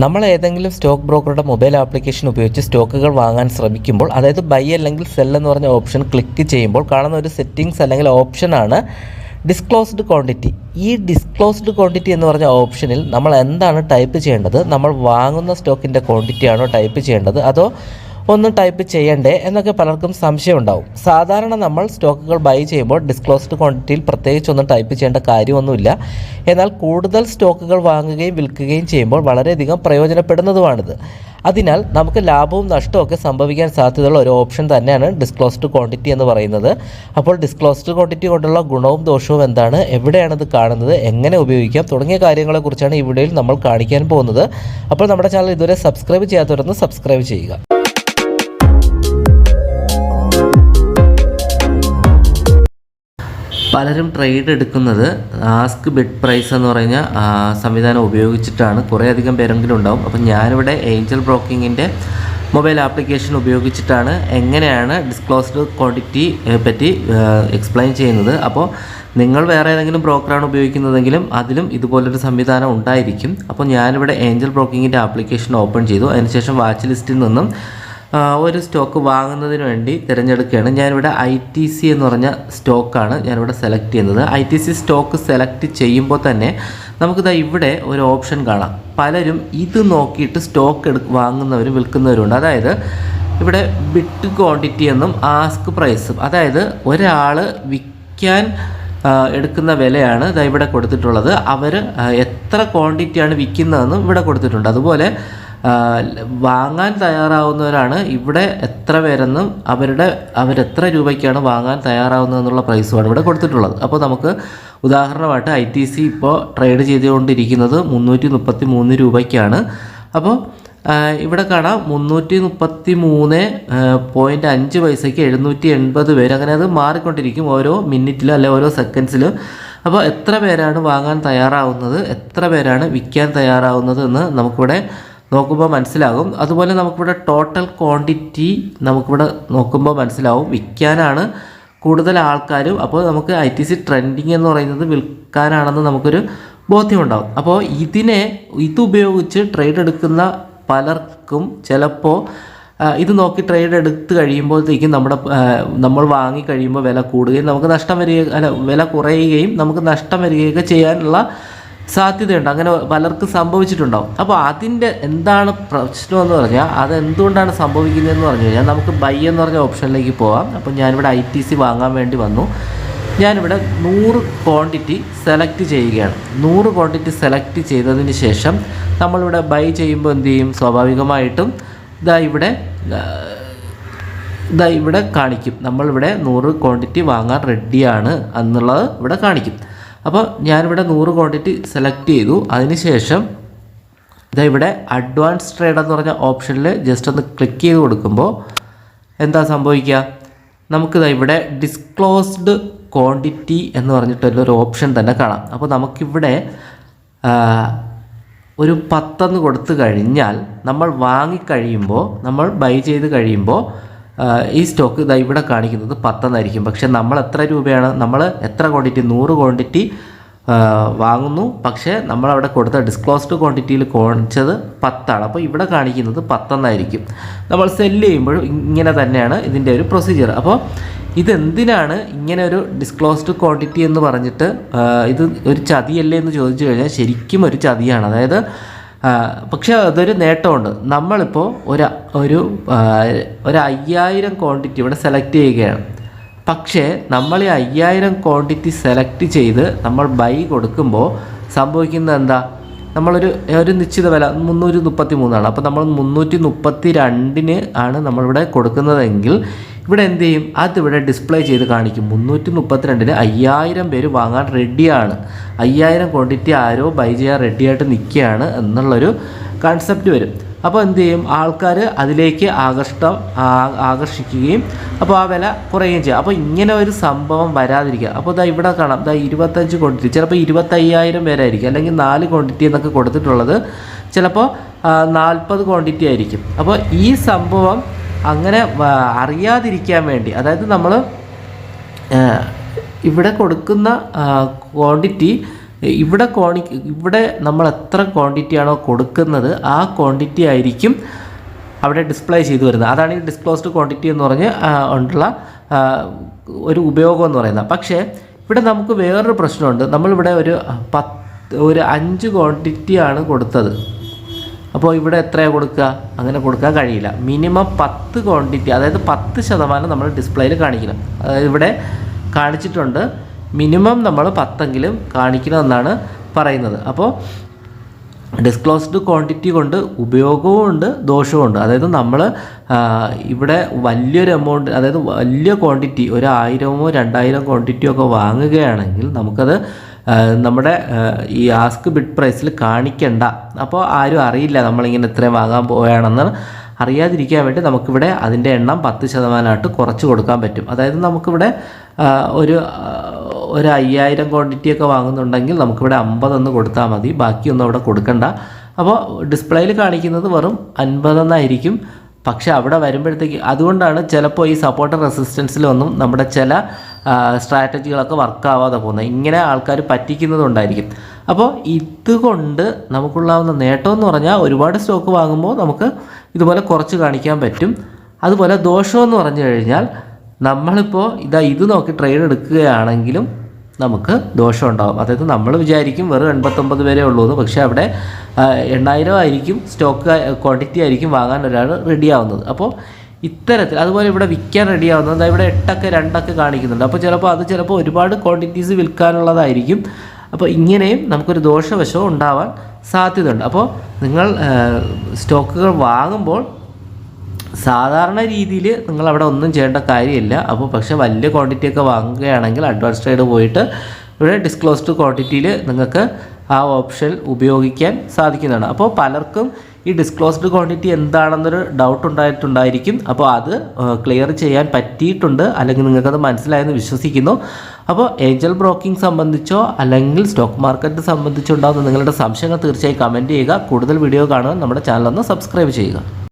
നമ്മൾ ഏതെങ്കിലും stock ബ്രോക്കറുടെ mobile application ഉപയോഗിച്ച് സ്റ്റോക്കുകൾ വാങ്ങാൻ ശ്രമിക്കുമ്പോൾ, അതായത് ബൈ അല്ലെങ്കിൽ സെൽ എന്ന് പറഞ്ഞ ഓപ്ഷൻ ക്ലിക്ക് ചെയ്യുമ്പോൾ കാണുന്ന ഒരു സെറ്റിംഗ്സ് അല്ലെങ്കിൽ ഓപ്ഷനാണ് ഡിസ്ക്ലോസ്ഡ് ക്വാണ്ടിറ്റി. ഈ ഡിസ്ക്ലോസ്ഡ് ക്വാണ്ടിറ്റി എന്ന് പറഞ്ഞ ഓപ്ഷനിൽ നമ്മൾ എന്താണ് ടൈപ്പ് ചെയ്യേണ്ടത്? നമ്മൾ വാങ്ങുന്ന സ്റ്റോക്കിൻ്റെ ക്വാണ്ടിറ്റി ആണോ ടൈപ്പ് ചെയ്യേണ്ടത്, അതോ ഒന്നും ടൈപ്പ് ചെയ്യണ്ടേ എന്നൊക്കെ പലർക്കും സംശയം ഉണ്ടാവും. സാധാരണ നമ്മൾ സ്റ്റോക്കുകൾ ബൈ ചെയ്യുമ്പോൾ ഡിസ്ക്ലോസ്ഡ് ക്വാണ്ടിറ്റിയിൽ പ്രത്യേകിച്ചൊന്നും ടൈപ്പ് ചെയ്യേണ്ട കാര്യമൊന്നുമില്ല. എന്നാൽ കൂടുതൽ സ്റ്റോക്കുകൾ വാങ്ങുകയും വിൽക്കുകയും ചെയ്യുമ്പോൾ വളരെയധികം പ്രയോജനപ്പെടുന്നതുമാണിത്. അതിനാൽ നമുക്ക് ലാഭവും നഷ്ടവും ഒക്കെ സംഭവിക്കാൻ സാധ്യതയുള്ള ഒരു ഓപ്ഷൻ തന്നെയാണ് ഡിസ്ക്ലോസ്ഡ് ക്വാണ്ടിറ്റി എന്ന് പറയുന്നത്. അപ്പോൾ ഡിസ്ക്ലോസ്ഡ് ക്വാണ്ടിറ്റി കൊണ്ടുള്ള ഗുണവും ദോഷവും എന്താണ്, എവിടെയാണിത് കാണുന്നത്, എങ്ങനെ ഉപയോഗിക്കാം തുടങ്ങിയ കാര്യങ്ങളെക്കുറിച്ചാണ് ഈ വീഡിയോയിൽ നമ്മൾ കാണിക്കാൻ പോകുന്നത്. അപ്പോൾ നമ്മുടെ ചാനൽ ഇതുവരെ സബ്സ്ക്രൈബ് ചെയ്യാത്തവരൊന്ന് സബ്സ്ക്രൈബ് ചെയ്യുക. പലരും ട്രേഡ് എടുക്കുന്നത് ആസ്ക് ബിഡ് പ്രൈസ് എന്ന് പറഞ്ഞ സംവിധാനം ഉപയോഗിച്ചിട്ടാണ്. കുറേയധികം പേരെങ്കിലും ഉണ്ടാവും. അപ്പം ഞാനിവിടെ ഏഞ്ചൽ ബ്രോക്കിങ്ങിൻ്റെ മൊബൈൽ ആപ്ലിക്കേഷൻ ഉപയോഗിച്ചിട്ടാണ് എങ്ങനെയാണ് ഡിസ്ക്ലോസ്ഡ് ക്വാണ്ടിറ്റി പറ്റി എക്സ്പ്ലെയിൻ ചെയ്യുന്നത്. അപ്പോൾ നിങ്ങൾ വേറെ ഏതെങ്കിലും ബ്രോക്കറാണ് ഉപയോഗിക്കുന്നതെങ്കിലും അതിലും ഇതുപോലൊരു സംവിധാനം ഉണ്ടായിരിക്കും. അപ്പോൾ ഞാനിവിടെ ഏഞ്ചൽ ബ്രോക്കിങ്ങിൻ്റെ ആപ്ലിക്കേഷൻ ഓപ്പൺ ചെയ്തു. അതിനുശേഷം വാച്ച് ലിസ്റ്റിൽ നിന്നും ഒരു സ്റ്റോക്ക് വാങ്ങുന്നതിന് വേണ്ടി തിരഞ്ഞെടുക്കുകയാണ്. ഞാനിവിടെ ITC എന്ന് പറഞ്ഞ സ്റ്റോക്കാണ് ഞാനിവിടെ സെലക്ട് ചെയ്യുന്നത്. ITC സ്റ്റോക്ക് സെലക്ട് ചെയ്യുമ്പോൾ തന്നെ നമുക്കിതാ ഇവിടെ ഒരു ഓപ്ഷൻ കാണാം. പലരും ഇത് നോക്കിയിട്ട് സ്റ്റോക്ക് വാങ്ങുന്നവരും വിൽക്കുന്നവരുണ്ട്. അതായത് ഇവിടെ ബിഡ് ക്വാണ്ടിറ്റി എന്നും ആസ്ക് പ്രൈസും, അതായത് ഒരാൾ വിൽക്കാൻ എടുക്കുന്ന വിലയാണ് ഇതാ ഇവിടെ കൊടുത്തിട്ടുള്ളത്. അവർ എത്ര ക്വാണ്ടിറ്റിയാണ് വിൽക്കുന്നതെന്നും ഇവിടെ കൊടുത്തിട്ടുണ്ട്. അതുപോലെ വാങ്ങാൻ തയ്യാറാവുന്നവരാണ് ഇവിടെ എത്ര പേരെന്നും അവരെത്ര രൂപയ്ക്കാണ് വാങ്ങാൻ തയ്യാറാവുന്നതെന്നുള്ള പ്രൈസുമാണ് ഇവിടെ കൊടുത്തിട്ടുള്ളത്. അപ്പോൾ നമുക്ക് ഉദാഹരണമായിട്ട് ITC ഇപ്പോൾ ട്രേഡ് ചെയ്തുകൊണ്ടിരിക്കുന്നത് 333 രൂപയ്ക്കാണ്. അപ്പോൾ ഇവിടെ കാണാം 333.5 പൈസയ്ക്ക് 780 പേര്, അങ്ങനെ അത് മാറിക്കൊണ്ടിരിക്കും ഓരോ മിനിറ്റിലും അല്ലെ ഓരോ സെക്കൻഡ്സിലും. അപ്പോൾ എത്ര പേരാണ് വാങ്ങാൻ തയ്യാറാവുന്നത്, എത്ര പേരാണ് വിൽക്കാൻ തയ്യാറാവുന്നത് എന്ന് നമുക്കിവിടെ നോക്കുമ്പോൾ മനസ്സിലാകും. അതുപോലെ നമുക്കിവിടെ ടോട്ടൽ ക്വാണ്ടിറ്റി നമുക്കിവിടെ നോക്കുമ്പോൾ മനസ്സിലാവും വിൽക്കാനാണ് കൂടുതൽ ആൾക്കാരും. അപ്പോൾ നമുക്ക് ITC ട്രെൻഡിങ് എന്ന് പറയുന്നത് വിൽക്കാനാണെന്ന് നമുക്കൊരു ബോധ്യമുണ്ടാകും. അപ്പോൾ ഇതുപയോഗിച്ച് ട്രേഡ് എടുക്കുന്ന പലർക്കും ചിലപ്പോൾ ഇത് നോക്കി ട്രേഡ് എടുത്ത് കഴിയുമ്പോഴത്തേക്കും നമ്മൾ വാങ്ങി കഴിയുമ്പോൾ വില കൂടുകയും നമുക്ക് നഷ്ടം വരികയും വില കുറയുകയും നമുക്ക് നഷ്ടം വരികയൊക്കെ ചെയ്യാനുള്ള സാധ്യതയുണ്ട്. അങ്ങനെ പലർക്കും സംഭവിച്ചിട്ടുണ്ടാവും. അപ്പോൾ അതിൻ്റെ എന്താണ് പ്രശ്നമെന്ന് പറഞ്ഞാൽ അതെന്തുകൊണ്ടാണ് സംഭവിക്കുന്നതെന്ന് പറഞ്ഞു കഴിഞ്ഞാൽ നമുക്ക് ബൈ എന്ന് പറഞ്ഞ ഓപ്ഷനിലേക്ക് പോകാം. അപ്പോൾ ഞാനിവിടെ ITC വാങ്ങാൻ വേണ്ടി വന്നു. ഞാനിവിടെ 100 ക്വാണ്ടിറ്റി സെലക്ട് ചെയ്യുകയാണ്. 100 ക്വാണ്ടിറ്റി സെലക്ട് ചെയ്തതിന് ശേഷം നമ്മളിവിടെ ബൈ ചെയ്യുമ്പോൾ എന്ത് ചെയ്യും? സ്വാഭാവികമായിട്ടും ഇവിടെ കാണിക്കും. നമ്മളിവിടെ 100 ക്വാണ്ടിറ്റി വാങ്ങാൻ റെഡിയാണ് എന്നുള്ളത് ഇവിടെ കാണിക്കും. അപ്പോൾ ഞാനിവിടെ 100 ക്വാണ്ടിറ്റി സെലക്ട് ചെയ്തു. അതിനുശേഷം ഇവിടെ അഡ്വാൻസ് ട്രേഡ് എന്ന് പറഞ്ഞ ഓപ്ഷനിൽ ജസ്റ്റ് ഒന്ന് ക്ലിക്ക് ചെയ്ത് കൊടുക്കുമ്പോൾ എന്താ സംഭവിക്കുക? നമുക്കിതാ ഇവിടെ ഡിസ്ക്ലോസ്ഡ് ക്വാണ്ടിറ്റി എന്ന് പറഞ്ഞിട്ടുള്ളൊരു ഓപ്ഷൻ തന്നെ കാണാം. അപ്പോൾ നമുക്കിവിടെ ഒരു 10 കൊടുത്തു കഴിഞ്ഞാൽ നമ്മൾ വാങ്ങിക്കഴിയുമ്പോൾ, നമ്മൾ ബൈ ചെയ്ത് കഴിയുമ്പോൾ ഈ സ്റ്റോക്ക് ഇതാ ഇവിടെ കാണിക്കുന്നത് 10 പക്ഷേ നമ്മൾ എത്ര രൂപയാണ്, നമ്മൾ എത്ര ക്വാണ്ടിറ്റി 100 ക്വാണ്ടിറ്റി വാങ്ങുന്നു. പക്ഷേ നമ്മളവിടെ കൊടുത്ത ഡിസ്ക്ലോസ്ഡ് ക്വാണ്ടിറ്റിയിൽ കാണിച്ചത് 10. അപ്പോൾ ഇവിടെ കാണിക്കുന്നത് 10 നമ്മൾ സെല്ല് ചെയ്യുമ്പോഴും ഇങ്ങനെ തന്നെയാണ് ഇതിൻ്റെ ഒരു പ്രൊസീജിയർ. അപ്പോൾ ഇതെന്തിനാണ് ഇങ്ങനെ ഒരു ഡിസ്ക്ലോസ്ഡ് ക്വാണ്ടിറ്റി എന്ന് പറഞ്ഞിട്ട് ഇത് ഒരു ചതിയല്ലേ എന്ന് ചോദിച്ചു കഴിഞ്ഞാൽ ശരിക്കും ഒരു ചതിയാണ്. അതായത് പക്ഷേ അതൊരു നേട്ടമുണ്ട്. നമ്മളിപ്പോൾ ഒരു 5000 ക്വാണ്ടിറ്റി ഇവിടെ സെലക്ട് ചെയ്യുകയാണ്. പക്ഷേ നമ്മൾ ഈ 5000 ക്വാണ്ടിറ്റി സെലക്ട് ചെയ്ത് നമ്മൾ ബൈ കൊടുക്കുമ്പോൾ സംഭവിക്കുന്നത് എന്താ? ഒരു നിശ്ചിത വില 333 അപ്പോൾ നമ്മൾ 332 ആണ് നമ്മളിവിടെ കൊടുക്കുന്നതെങ്കിൽ ഇവിടെ എന്ത് ചെയ്യും? അതിവിടെ ഡിസ്പ്ലേ ചെയ്ത് കാണിക്കും 332 5000 പേര് വാങ്ങാൻ റെഡിയാണ്, 5000 ക്വാണ്ടിറ്റി ആരോ ബൈ ചെയ്യാൻ റെഡിയായിട്ട് നിൽക്കുകയാണ് എന്നുള്ളൊരു കൺസെപ്റ്റ് വരും. അപ്പോൾ എന്ത് ചെയ്യും? ആൾക്കാർ അതിലേക്ക് ആകർഷിക്കുകയും അപ്പോൾ ആ വില കുറയുകയും ചെയ്യും. അപ്പോൾ ഇങ്ങനെ ഒരു സംഭവം വരാതിരിക്കുക. അപ്പോൾ ഇവിടെ കാണാം 25 ക്വാണ്ടിറ്റി, ചിലപ്പോൾ 25,000 പേരായിരിക്കും, അല്ലെങ്കിൽ 4 ക്വാണ്ടിറ്റി എന്നൊക്കെ കൊടുത്തിട്ടുള്ളത് ചിലപ്പോൾ 40 ക്വാണ്ടിറ്റി ആയിരിക്കും. അപ്പോൾ ഈ സംഭവം അങ്ങനെ അറിയാതിരിക്കാൻ വേണ്ടി, അതായത് നമ്മൾ ഇവിടെ കൊടുക്കുന്ന ക്വാണ്ടിറ്റി ഇവിടെ നമ്മൾ എത്ര ക്വാണ്ടിറ്റിയാണോ കൊടുക്കുന്നത് ആ ക്വാണ്ടിറ്റി ആയിരിക്കും അവിടെ ഡിസ്പ്ലേ ചെയ്തു വരുന്നത്. അതാണ് ഈ ഡിസ്ക്ലോസ്ഡ് ക്വാണ്ടിറ്റി എന്ന് പറഞ്ഞ് ഉള്ള ഒരു ഉപയോഗം എന്ന് പറയുന്നത്. പക്ഷേ ഇവിടെ നമുക്ക് വേറൊരു പ്രശ്നമുണ്ട്. നമ്മളിവിടെ ഒരു 5 ക്വാണ്ടിറ്റിയാണ് കൊടുത്തത്. അപ്പോൾ ഇവിടെ എത്രയാണ് കൊടുക്കുക? അങ്ങനെ കൊടുക്കാൻ കഴിയില്ല. മിനിമം 10 ക്വാണ്ടിറ്റി, അതായത് 10% നമ്മൾ ഡിസ്പ്ലേയിൽ കാണിക്കണം. അതായത് ഇവിടെ കാണിച്ചിട്ടുണ്ട് മിനിമം നമ്മൾ 10എങ്കിലും കാണിക്കണമെന്നാണ് പറയുന്നത്. അപ്പോൾ ഡിസ്ക്ലോസ്ഡ് ക്വാണ്ടിറ്റി കൊണ്ട് ഉപയോഗവും ഉണ്ട് ദോഷവും ഉണ്ട്. അതായത് നമ്മൾ ഇവിടെ വലിയൊരു എമൗണ്ട്, അതായത് വലിയ ക്വാണ്ടിറ്റി, 1000 2000 ക്വാണ്ടിറ്റിയോ ഒക്കെ വാങ്ങുകയാണെങ്കിൽ നമുക്കത് നമ്മുടെ ഈ ആസ്ക് ബിഡ് പ്രൈസിൽ കാണിക്കണ്ട. അപ്പോൾ ആരും അറിയില്ല നമ്മളിങ്ങനെ ഇത്രയും വാങ്ങാൻ പോവുകയാണെന്ന് അറിയാതിരിക്കാൻ വേണ്ടി നമുക്കിവിടെ അതിൻ്റെ എണ്ണം 10% കുറച്ച് കൊടുക്കാൻ പറ്റും. അതായത് നമുക്കിവിടെ ഒരു 5000 ക്വാണ്ടിറ്റിയൊക്കെ വാങ്ങുന്നുണ്ടെങ്കിൽ നമുക്കിവിടെ 50 കൊടുത്താൽ മതി, ബാക്കിയൊന്നും അവിടെ കൊടുക്കണ്ട. അപ്പോൾ ഡിസ്പ്ലേയിൽ കാണിക്കുന്നത് വെറും 50 പക്ഷേ അവിടെ വരുമ്പോഴത്തേക്ക് അതുകൊണ്ടാണ് ചിലപ്പോൾ ഈ സപ്പോർട്ട് റെസിസ്റ്റൻസിലൊന്നും നമ്മുടെ ചില സ്ട്രാറ്റജികളൊക്കെ വർക്കാവാതെ പോകുന്നത്. ഇങ്ങനെ ആൾക്കാർ പറ്റിക്കുന്നതുകൊണ്ടായിരിക്കും. അപ്പോൾ ഇതുകൊണ്ട് നമുക്കുള്ളാവുന്ന നേട്ടം എന്ന് പറഞ്ഞാൽ ഒരുപാട് സ്റ്റോക്ക് വാങ്ങുമ്പോൾ നമുക്ക് ഇതുപോലെ കുറച്ച് കാണിക്കാൻ പറ്റും. അതുപോലെ ദോഷമെന്ന് പറഞ്ഞു കഴിഞ്ഞാൽ നമ്മളിപ്പോൾ ഇത് നോക്കി ട്രേഡ് എടുക്കുകയാണെങ്കിലും നമുക്ക് ദോഷം ഉണ്ടാകും. അതായത് നമ്മൾ വിചാരിക്കും വെറും 89 വരെ ഉള്ളൂ എന്ന്, പക്ഷേ അവിടെ 8000 ആയിരിക്കും സ്റ്റോക്ക് ക്വാണ്ടിറ്റി ആയിരിക്കും വാങ്ങാൻ ഒരാൾ റെഡിയാവുന്നത്. അപ്പോൾ ഇത്തരത്തിൽ അതുപോലെ ഇവിടെ വിൽക്കാൻ റെഡിയാവുന്നത് ഇവിടെ 8 2 കാണിക്കുന്നുണ്ട്. അപ്പോൾ ചിലപ്പോൾ ഒരുപാട് ക്വാണ്ടിറ്റീസ് വിൽക്കാനുള്ളതായിരിക്കും. അപ്പോൾ ഇങ്ങനെയും നമുക്കൊരു ദോഷവശവും ഉണ്ടാവാൻ സാധ്യതയുണ്ട്. അപ്പോൾ നിങ്ങൾ സ്റ്റോക്കുകൾ വാങ്ങുമ്പോൾ സാധാരണ രീതിയിൽ നിങ്ങളവിടെ ഒന്നും ചെയ്യേണ്ട കാര്യമില്ല. അപ്പോൾ പക്ഷേ വലിയ ക്വാണ്ടിറ്റിയൊക്കെ വാങ്ങുകയാണെങ്കിൽ അഡ്വാൻസ് ട്രേഡ് പോയിട്ട് ഇവിടെ ഡിസ്ക്ലോസ്ഡ് ക്വാണ്ടിറ്റിയിൽ നിങ്ങൾക്ക് ആ ഓപ്ഷൻ ഉപയോഗിക്കാൻ സാധിക്കുന്നതാണ്. അപ്പോൾ പലർക്കും ഈ ഡിസ്ക്ലോസ്ഡ് ക്വാണ്ടിറ്റി എന്താണെന്നൊരു ഡൗട്ട് ഉണ്ടായിട്ടുണ്ടായിരിക്കും. അപ്പോൾ അത് ക്ലിയർ ചെയ്യാൻ പറ്റിയിട്ടുണ്ട്, അല്ലെങ്കിൽ നിങ്ങൾക്കത് മനസ്സിലായെന്ന് വിശ്വസിക്കുന്നു. അപ്പോൾ ഏഞ്ചൽ ബ്രോക്കിംഗ് സംബന്ധിച്ചോ അല്ലെങ്കിൽ സ്റ്റോക്ക് മാർക്കറ്റ് സംബന്ധിച്ചോ ഉണ്ടാകുന്ന നിങ്ങളുടെ സംശയങ്ങൾ തീർച്ചയായും കമൻറ്റ് ചെയ്യുക. കൂടുതൽ വീഡിയോ കാണുവാൻ നമ്മുടെ ചാനലൊന്ന് സബ്സ്ക്രൈബ് ചെയ്യുക.